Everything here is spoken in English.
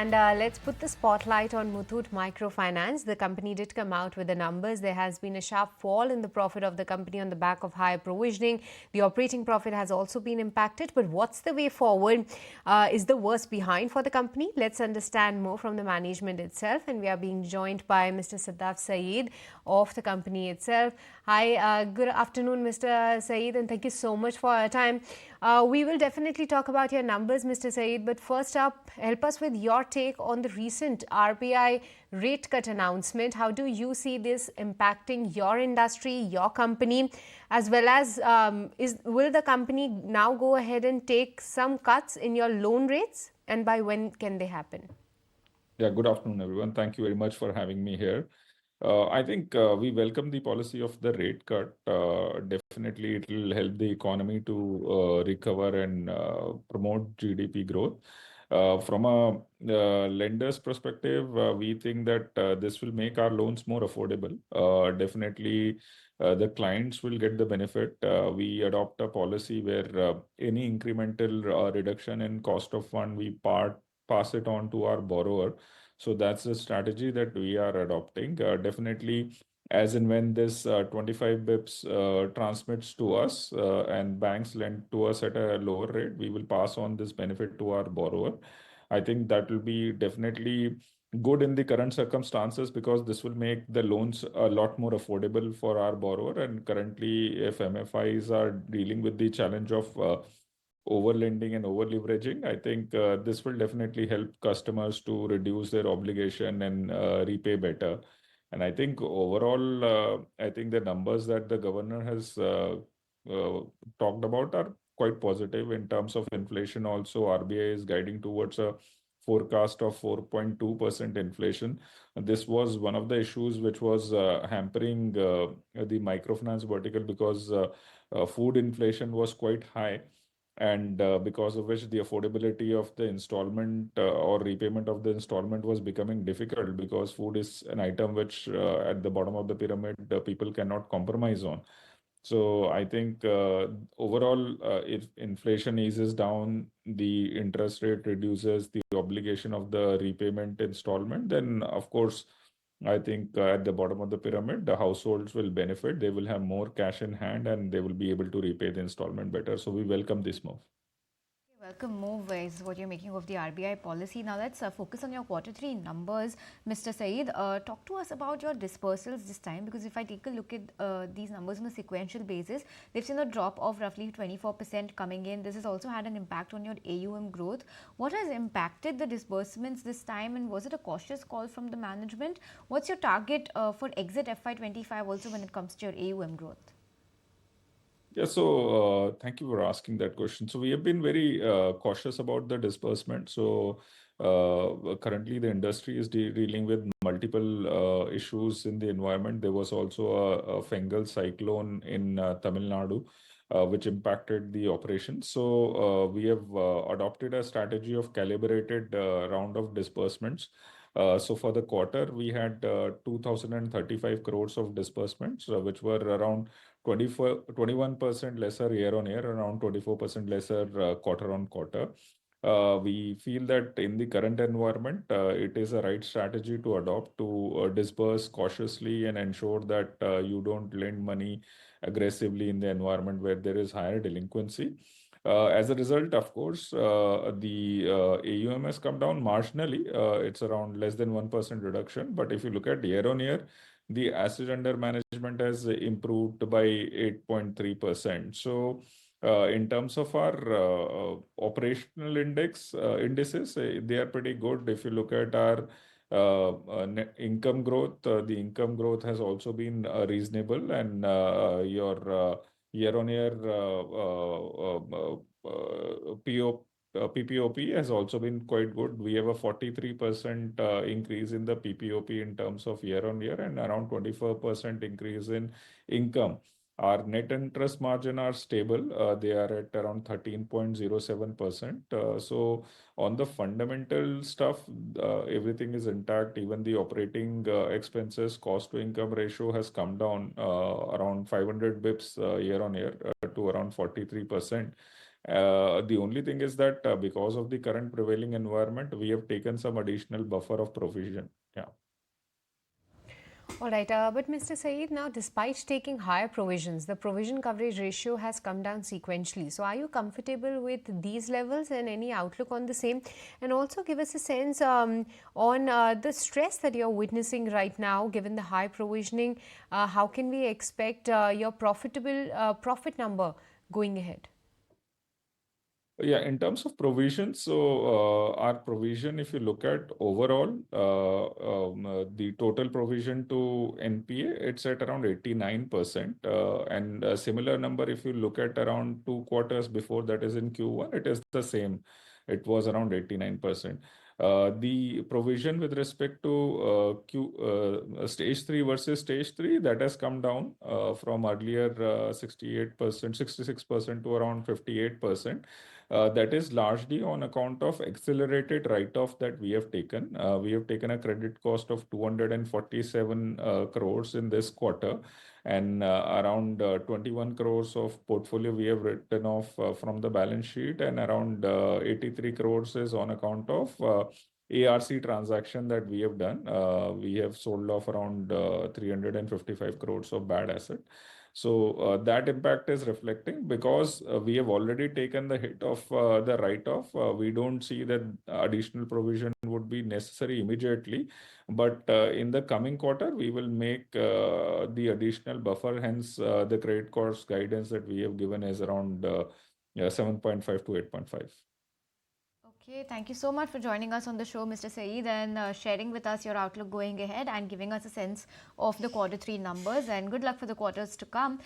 And let's put the spotlight on Muthoot Microfinance. The company did come out with the numbers. There has been a sharp fall in the profit of the company on the back of higher provisioning. The operating profit has also been impacted. But what's the way forward? Is the worst behind for the company? Let's understand more from the management itself. And we are being joined by Mr. Sadaf Sayeed of the company itself. Hi, good afternoon, Mr. Sayeed, and thank you so much for your time. We will definitely talk about your numbers, Mr. Sayeed, but first up, help us with your take on the recent RBI rate cut announcement. How do you see this impacting your industry, your company, as well as will the company now go ahead and take some cuts in your loan rates, and by when can they happen? Yeah, good afternoon, everyone. Thank you very much for having me here. I think we welcome the policy of the rate cut. Definitely, it will help the economy to recover and promote GDP growth. From a lender's perspective, we think that this will make our loans more affordable. Definitely, the clients will get the benefit. We adopt a policy where any incremental reduction in cost of fund, we pass it on to our borrower. So that's the strategy that we are adopting. Definitely, as and when this 25 bips transmits to us and banks lend to us at a lower rate, we will pass on this benefit to our borrower. I think that will be definitely good in the current circumstances because this will make the loans a lot more affordable for our borrower. And currently, if MFIs are dealing with the challenge of over lending and over leveraging, I think this will definitely help customers to reduce their obligation and repay better. And I think overall, I think the numbers that the governor has uh, talked about are quite positive in terms of inflation. Also, RBI is guiding towards a forecast of 4.2% inflation. This was one of the issues which was hampering the microfinance vertical because food inflation was quite high, and because of which the affordability of the installment or repayment of the installment was becoming difficult because food is an item which at the bottom of the pyramid people cannot compromise on. So I think overall, if inflation eases down, the interest rate reduces, the obligation of the repayment installment, then of course, I think at the bottom of the pyramid, the households will benefit. They will have more cash in hand and they will be able to repay the installment better. So we welcome this move. Welcome move is what you're making of the RBI policy. Now let's focus on your quarter three numbers, Mr. Saeed. Talk to us about your dispersals this time, because if I take a look at these numbers on a sequential basis, they've seen a drop of roughly 24% coming in. This has also had an impact on your AUM growth. What has impacted the disbursements this time, and was it a cautious call from the management? What's your target for exit FY25 also when it comes to your AUM growth? Yeah, so thank you for asking that question. So we have been very cautious about the disbursement. So currently, the industry is dealing with multiple issues in the environment. There was also a fungal cyclone in Tamil Nadu, which impacted the operations. So we have adopted a strategy of calibrated round of disbursements. So for the quarter, we had 2,035 crores of disbursements, which were around 21% lesser year on year, around 24% lesser quarter on quarter. We feel that in the current environment, it is a right strategy to adopt to disburse cautiously and ensure that you don't lend money aggressively in the environment where there is higher delinquency. As a result, of course, the AUM has come down marginally. It's around less than 1% reduction. But if you look at year on year, the asset under management has improved by 8.3%. So, in terms of our operational indices, they are pretty good. If you look at our net income growth, the income growth has also been reasonable, and your year-on-year PPOP has also been quite good. We have a 43% increase in the PPOP in terms of year-on-year and around 24% increase in income. Our net interest margin are stable. They are at around 13.07%. So on the fundamental stuff, everything is intact. Even the operating expenses, cost to income ratio has come down around 500 bips year on year to around 43%. The only thing is that because of the current prevailing environment, we have taken some additional buffer of provision. Yeah. All right, but Mr. Saeed, now despite taking higher provisions, the provision coverage ratio has come down sequentially. So, are you comfortable with these levels and any outlook on the same? And also give us a sense on the stress that you're witnessing right now, given the high provisioning. How can we expect your profit number going ahead? Yeah, in terms of provision, so our provision, if you look at overall, the total provision to NPA, it's at around 89%. And a similar number, if you look at around 2 quarters before, that is in Q1, it is the same. It was around 89%. The provision with respect to stage 3 versus stage 3, that has come down from earlier 68%, 66% to around 58%. That is largely on account of accelerated write-off that we have taken. We have taken a credit cost of 247 crores in this quarter, and around 21 crores of portfolio we have written off from the balance sheet, and around 83 crores is on account of ARC transaction that we have done. We have sold off around 355 crores of bad asset. So that impact is reflecting because we have already taken the hit of the write-off. We don't see that additional provision would be necessary immediately, but in the coming quarter, we will make the additional buffer. Hence, the credit cost guidance that we have given is around 7.5 to 8.5. Okay, thank you so much for joining us on the show, Mr. Saeed, and sharing with us your outlook going ahead and giving us a sense of the quarter 3 numbers. And good luck for the quarters to come.